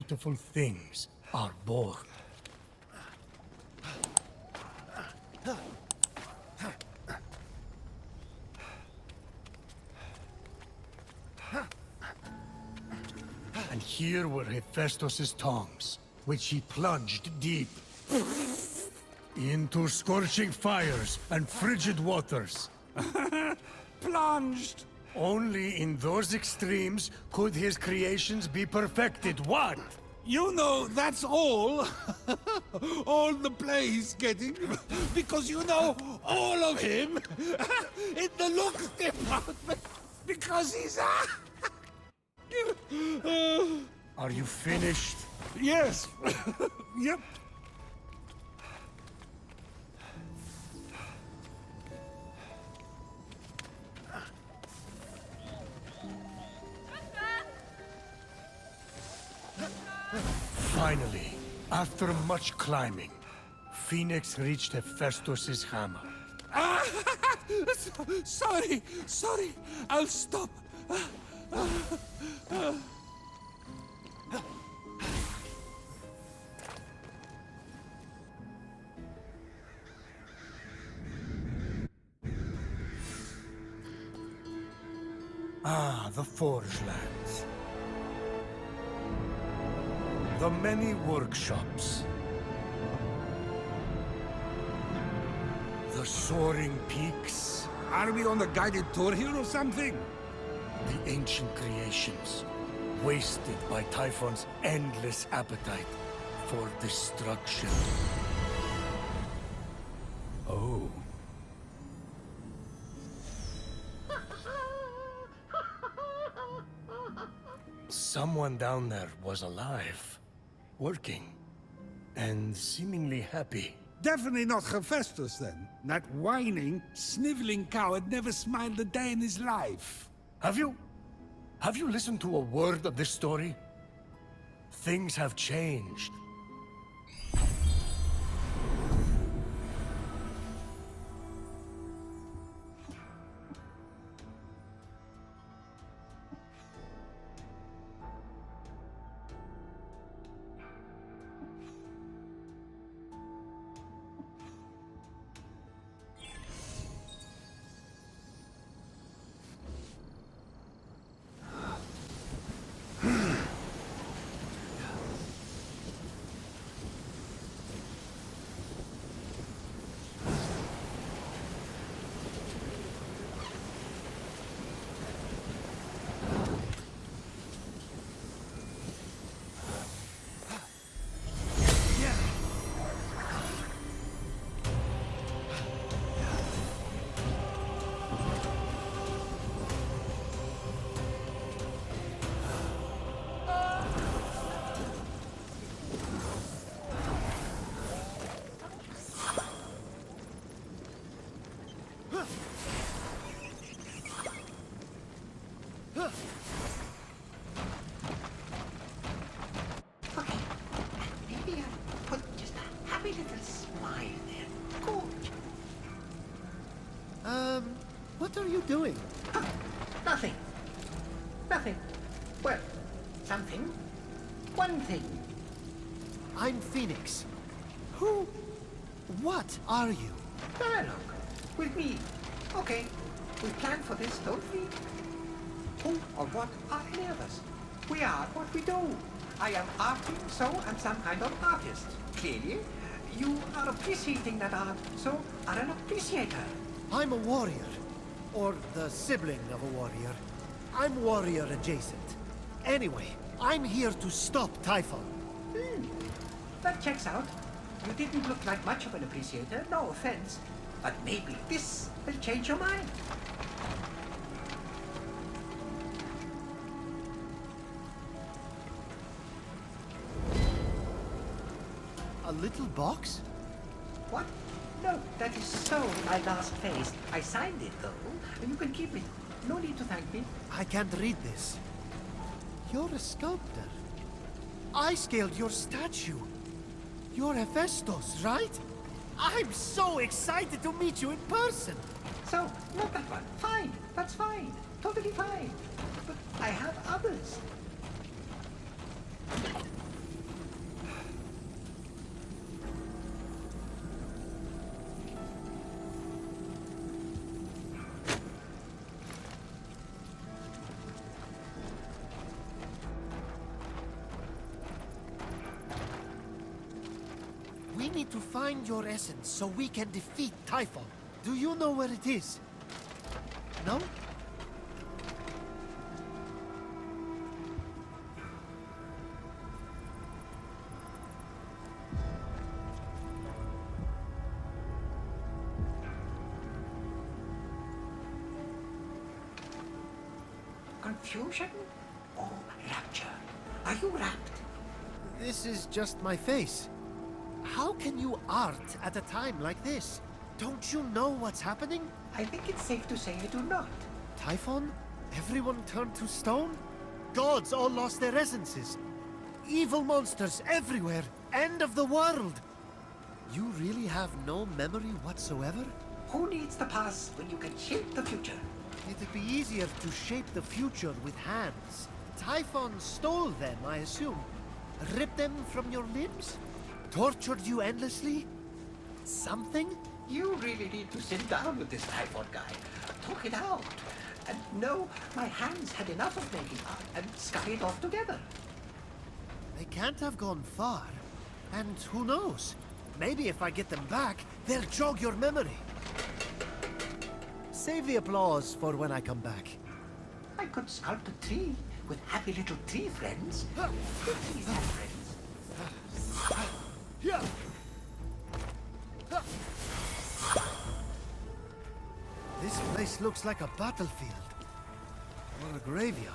beautiful things are born. And here were Hephaestus' tongues, which he plunged deep into scorching fires and frigid waters. Plunged! Only in those extremes could his creations be perfected. What? You know, that's all. All the play's getting. Because you know all of him. In the looks department. Because he's... Are you finished? Yes. Yep. Finally, after much climbing, Fenyx reached Hephaestus' hammer. Sorry. I'll stop. Ah, the Forge Lands. The many workshops. The soaring peaks. Are we on a guided tour here or something? The ancient creations, wasted by Typhon's endless appetite for destruction. Oh. Someone down there was alive, working, and seemingly happy. Definitely not Hephaestus, then. That whining, sniveling coward never smiled a day in his life. Have you listened to a word of this story? Things have changed. What are you doing? Nothing. Nothing. Well, something. One thing. I'm Fenyx. Who? What are you? Dialogue. With me. Okay. We planned for this, don't we? Who or what are any of us? We are what we do. I am arting, so I'm some kind of artist. Clearly, you are appreciating that art, so are an appreciator. I'm a warrior. Or the sibling of a warrior. I'm warrior adjacent. Anyway, I'm here to stop Typhon. That checks out. You didn't look like much of an appreciator, no offense. But maybe this will change your mind. A little box? What? No, that is so my last phase. I signed it, though. You can keep it. No need to thank me. I can't read this. You're a sculptor. I scaled your statue. You're Hephaestus, right? I'm so excited to meet you in person. So, not that one. Fine. That's fine. Totally fine. But I have others. We need to find your essence so we can defeat Typhon. Do you know where it is? No? Confusion? Or rapture? Are you rapt? This is just my face. How can you art at a time like this? Don't you know what's happening? I think it's safe to say I do not. Typhon? Everyone turned to stone? Gods all lost their essences. Evil monsters everywhere. End of the world. You really have no memory whatsoever? Who needs the past when you can shape the future? It'd be easier to shape the future with hands. Typhon stole them, I assume. Ripped them from your limbs? Tortured you endlessly? Something? You really need to sit down with this Typhon guy. Talk it out. And no, my hands had enough of making art and scurried off together. They can't have gone far. And who knows? Maybe if I get them back, they'll jog your memory. Save the applause for when I come back. I could sculpt a tree with happy little tree friends. Do trees have friends? This place looks like a battlefield. Or a graveyard.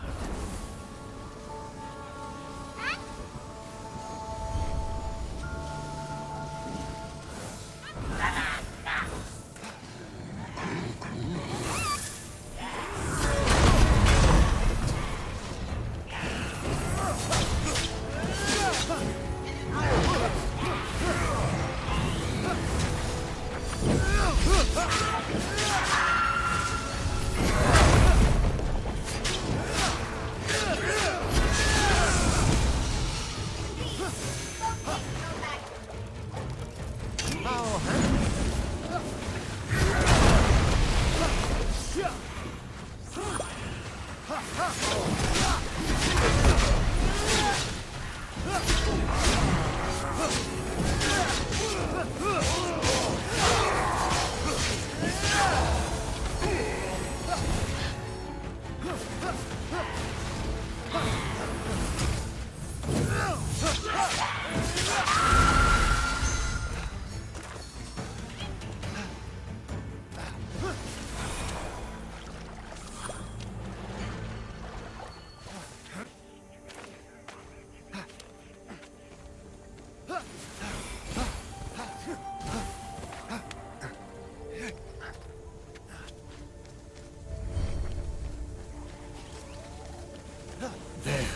There,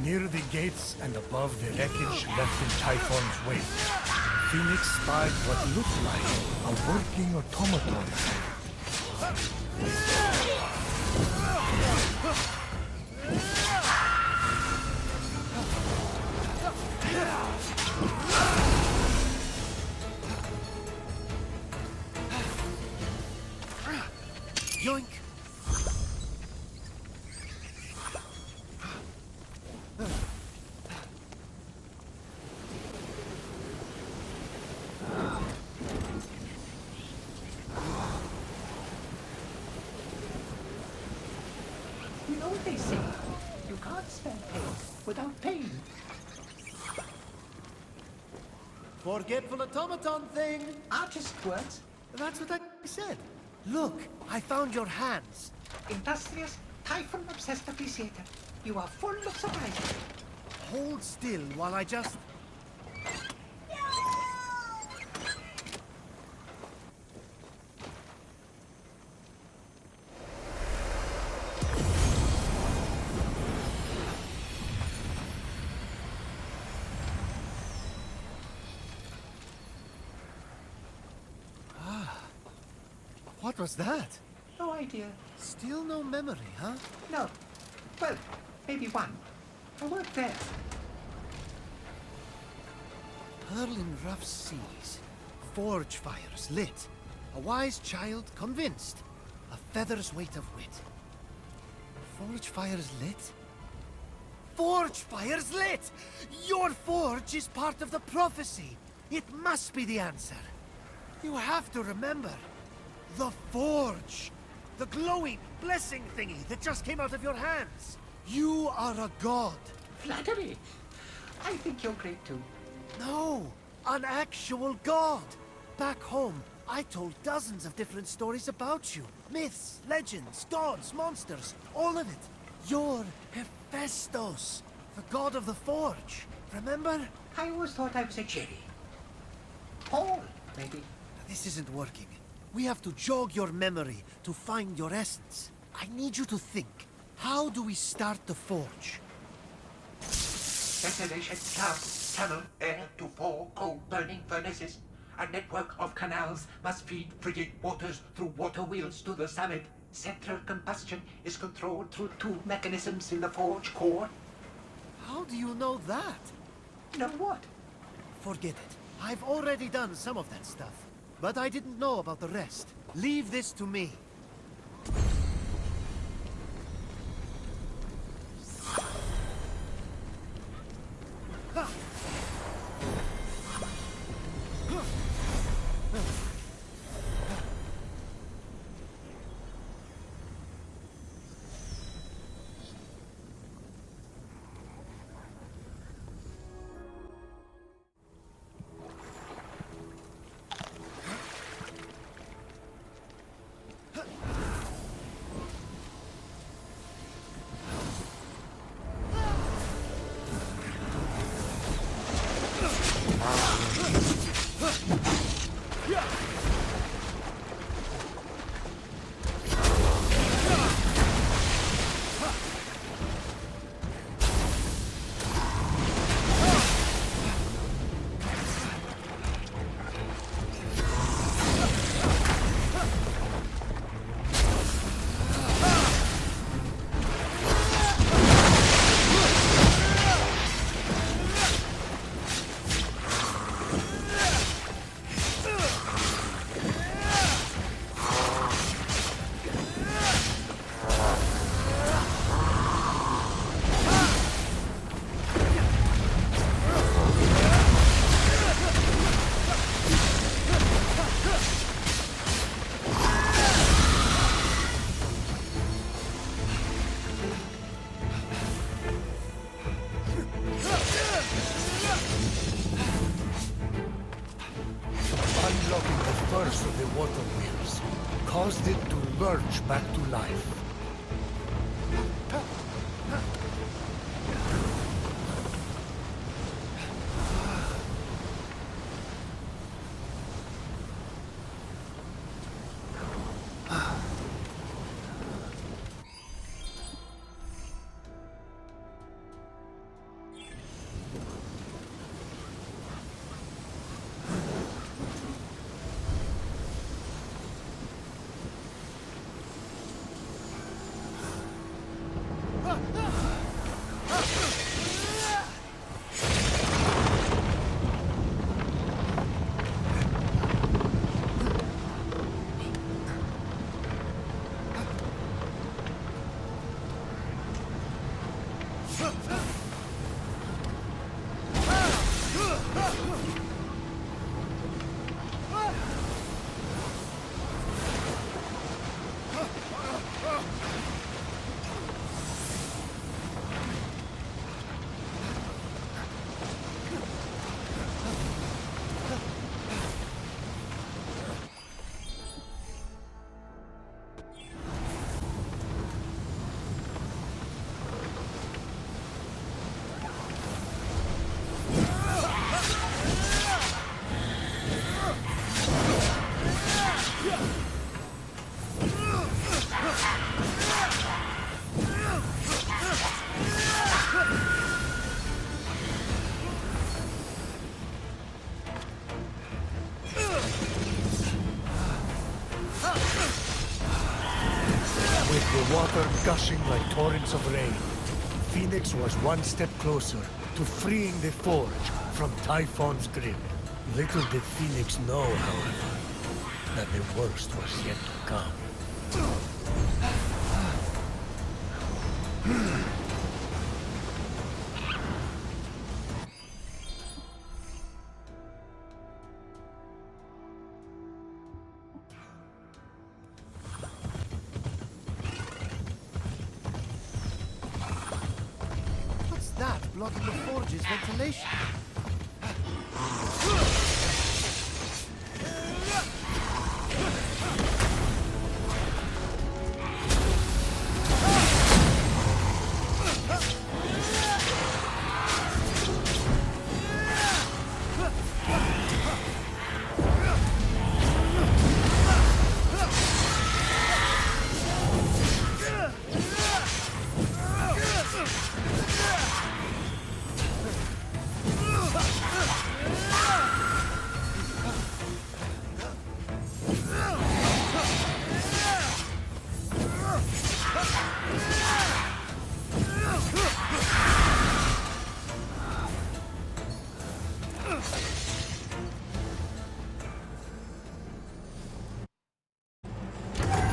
near the gates and above the wreckage left in Typhon's wake, Fenyx spied what looked like a working automaton. Yoink! You know what they say? You can't spell pain without pain. Forgetful automaton thing! Artist words. That's what I said. Look, I found your hands. Industrious, Typhon-obsessed appreciator. You are full of surprises. Hold still while I just... What was that? No idea. Still no memory, huh? No. Well, maybe one. I worked there. Pearl in rough seas. Forge fires lit. A wise child convinced. A feather's weight of wit. Forge fires lit? Forge fires lit! Your forge is part of the prophecy. It must be the answer. You have to remember. The Forge. The glowing blessing thingy that just came out of your hands. You are a god. Flattery. I think you're great too. No, an actual god. Back home, I told dozens of different stories about you. Myths, legends, gods, monsters, all of it. You're Hephaestus, the god of the Forge. Remember? I always thought I was a cherry. Paul, maybe. This isn't working. We have to jog your memory to find your essence. I need you to think. How do we start the Forge? Ventilation, clouds, tunnel, air to 4 coal-burning furnaces. A network of canals must feed frigid waters through water wheels to the summit. Central combustion is controlled through 2 mechanisms in the forge core. How do you know that? Know what? Forget it. I've already done some of that stuff. But I didn't know about the rest. Leave this to me. Unlocking the first of the water wheels caused it to lurch back to life. The water gushing like torrents of rain, Fenyx was one step closer to freeing the Forge from Typhon's grip. Little did Fenyx know, however, that the worst was yet to come. blocking the forge's ventilation.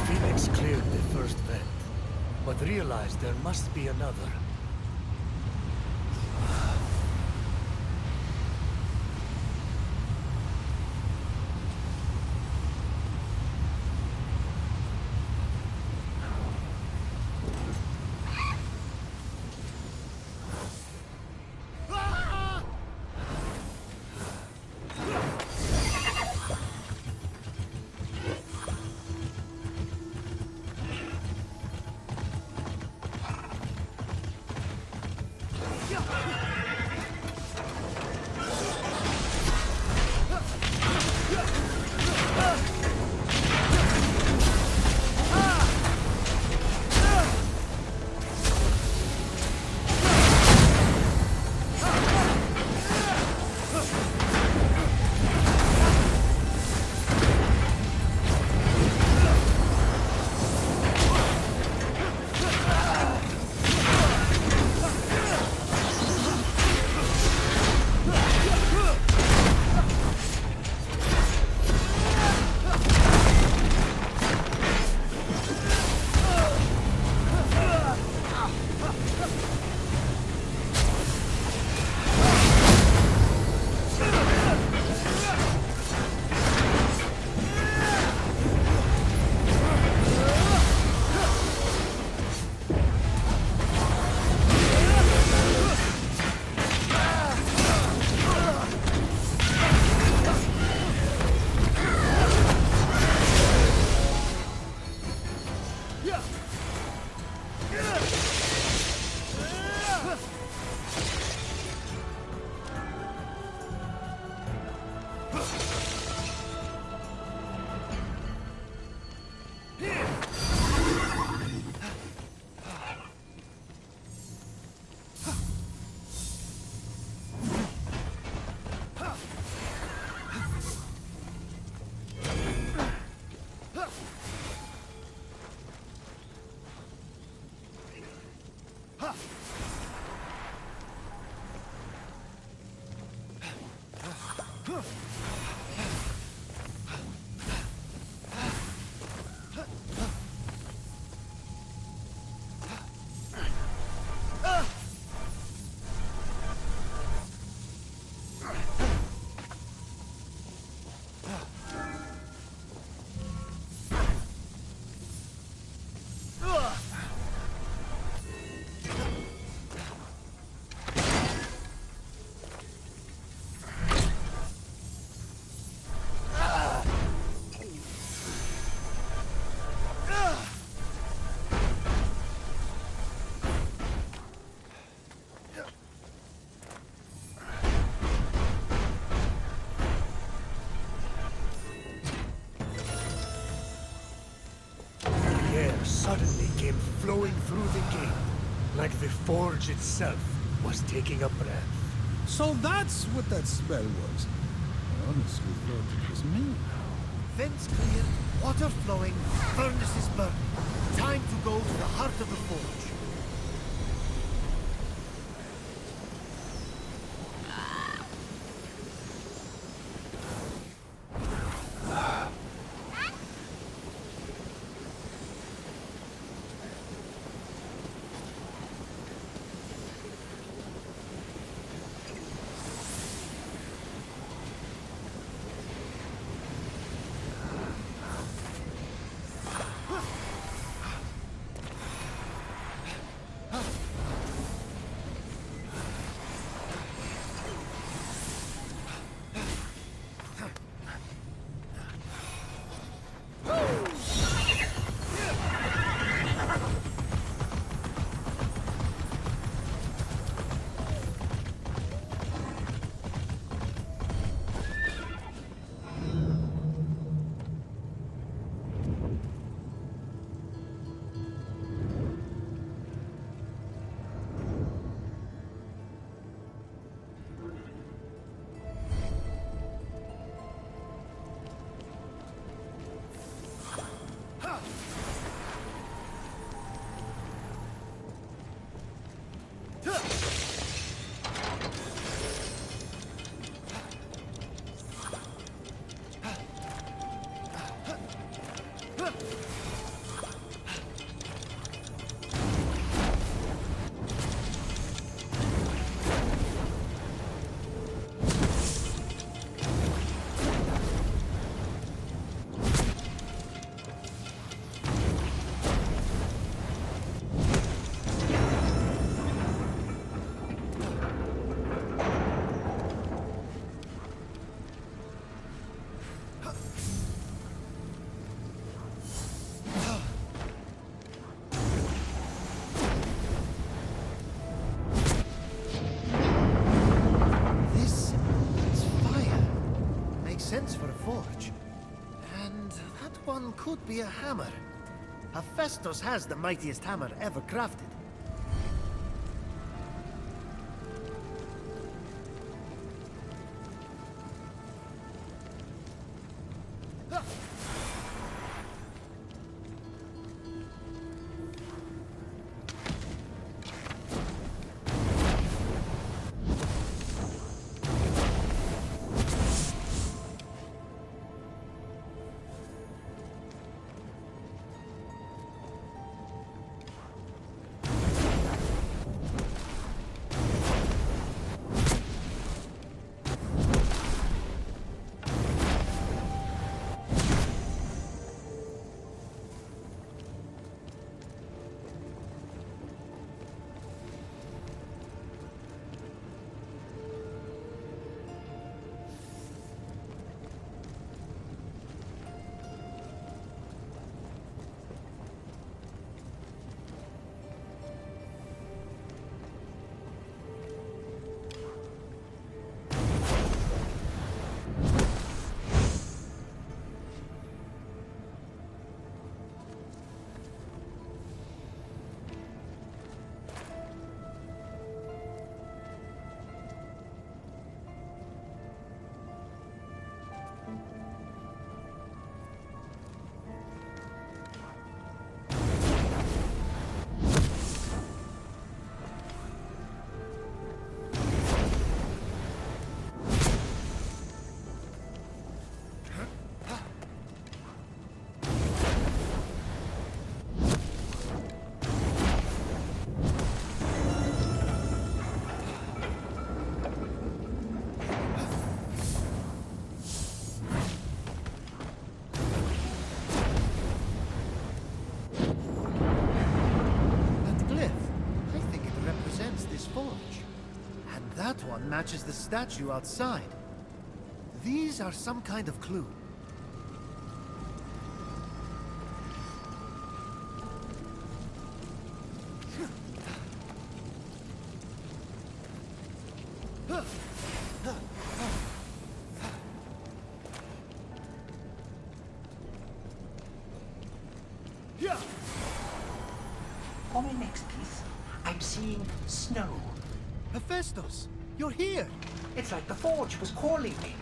Fenyx cleared the first vent, but realized there must be another. Suddenly came flowing through the gate, like the forge itself was taking a breath. So that's what that smell was. I honestly thought it was me. Vents cleared, water flowing, furnaces burning. Time to go to the heart of the forge. sense for a forge. And that one could be a hammer. Hephaestus has the mightiest hammer ever crafted. That one matches the statue outside. These are some kind of clue. For my next piece, I'm seeing snow. Hephaestus, you're here! It's like the forge was calling me.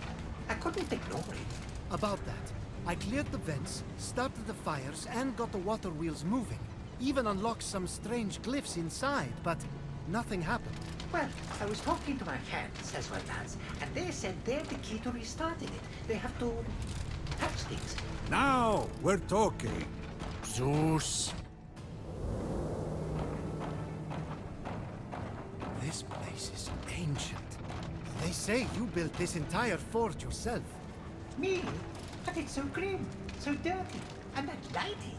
I couldn't ignore it. About that, I cleared the vents, started the fires, and got the water wheels moving. Even unlocked some strange glyphs inside, but nothing happened. Well, I was talking to my friends as well as, and they said they're the key to restarting it. They have to touch things. Now we're talking. Zeus. This place is ancient. They say you built this entire forge yourself. Me? But it's so grim, so dirty, and that lighting.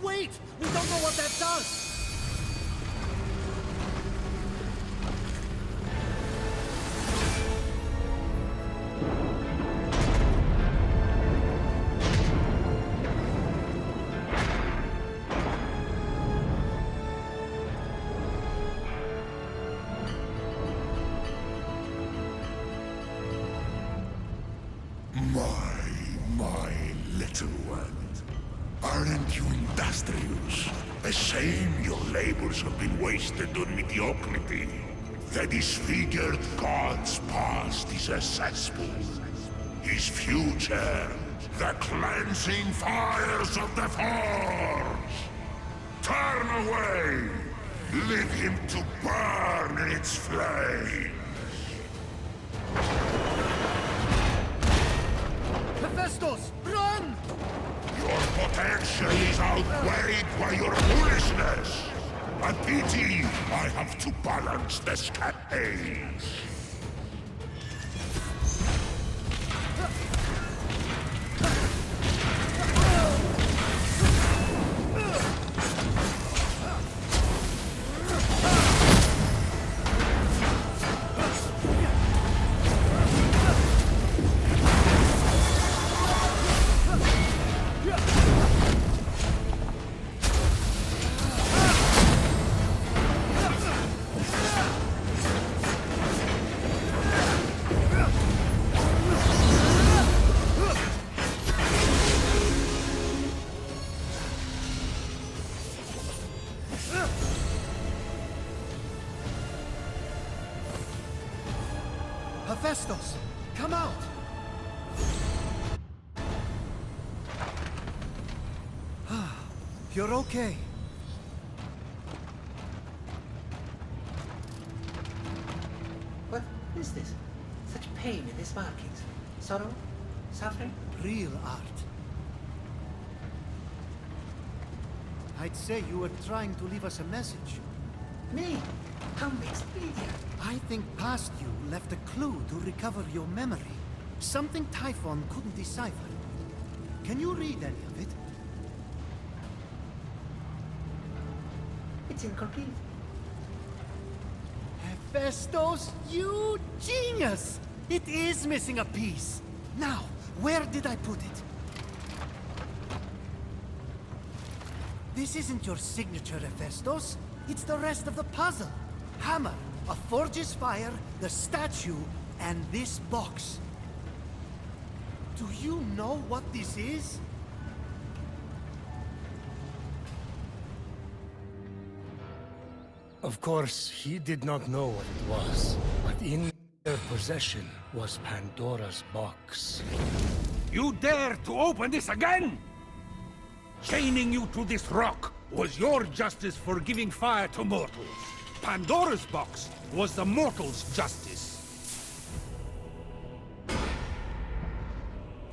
Wait! We don't know what that does! My little one. Aren't you industrious? A shame your labors have been wasted on mediocrity. The disfigured god's past is a cesspool. His future, the cleansing fires of the forge. Turn away! Leave him to burn in its flames. Hephaestus, run! Your potential is outweighed by your foolishness. A pity I have to balance the scales. Come out! You're okay. What is this? Such pain in these markings. Sorrow? Suffering? Real art. I'd say you were trying to leave us a message. Me? How mixed media? I think past you left a clue to recover your memory. Something Typhon couldn't decipher. Can you read any of it? It's incomplete. Hephaestus, you genius! It is missing a piece. Now, where did I put it? This isn't your signature, Hephaestus. It's the rest of the puzzle. Hammer, a forge's fire, the statue, and this box. Do you know what this is? Of course, he did not know what it was, but in their possession was Pandora's box. You dare to open this again? Chaining you to this rock was your justice for giving fire to mortals. Pandora's box was the mortals' justice.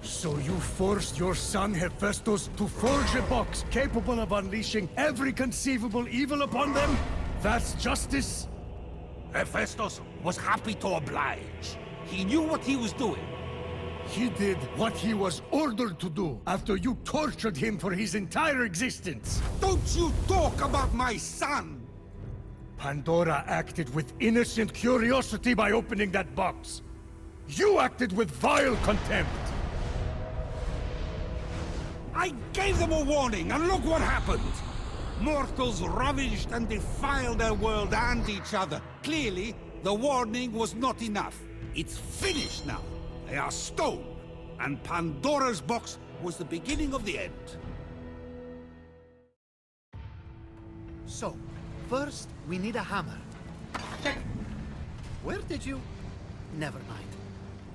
So you forced your son Hephaestus to forge a box capable of unleashing every conceivable evil upon them? That's justice? Hephaestus was happy to oblige. He knew what he was doing. He did what he was ordered to do after you tortured him for his entire existence. Don't you talk about my son! Pandora acted with innocent curiosity by opening that box. You acted with vile contempt. I gave them a warning, and look what happened! Mortals ravaged and defiled their world and each other. Clearly, the warning was not enough. It's finished now. They are stone. And Pandora's box was the beginning of the end. So, first, we need a hammer. Check. Where did you... Never mind.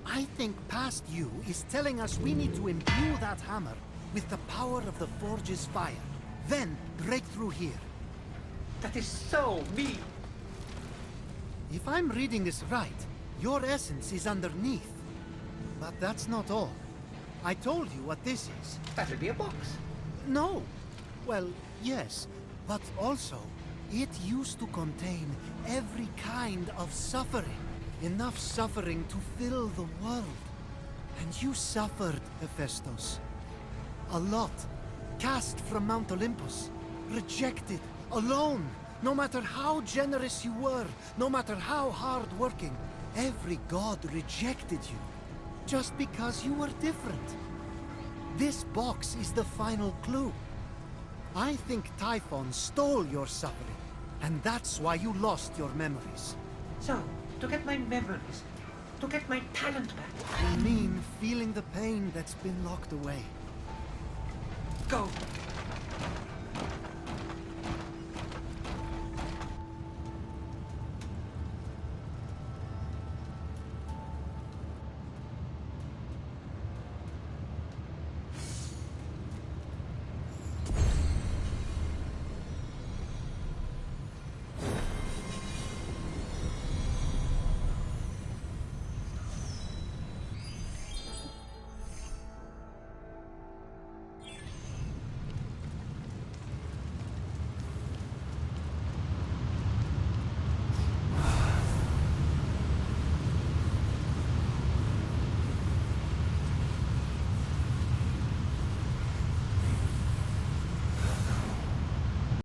I think past you is telling us we need to imbue that hammer with the power of the Forge's fire. Then, break through here. That is so mean. If I'm reading this right, your essence is underneath. But that's not all. I told you what this is. That'll be a box. No. Well, yes. But also, it used to contain every kind of suffering. Enough suffering to fill the world. And you suffered, Hephaestus. A lot. Cast from Mount Olympus. Rejected. Alone. No matter how generous you were, no matter how hard-working, every god rejected you. Just because you were different. This box is the final clue. I think Typhon stole your suffering, and that's why you lost your memories. So, to get my memories, to get my talent back. You mean feeling the pain that's been locked away. Go.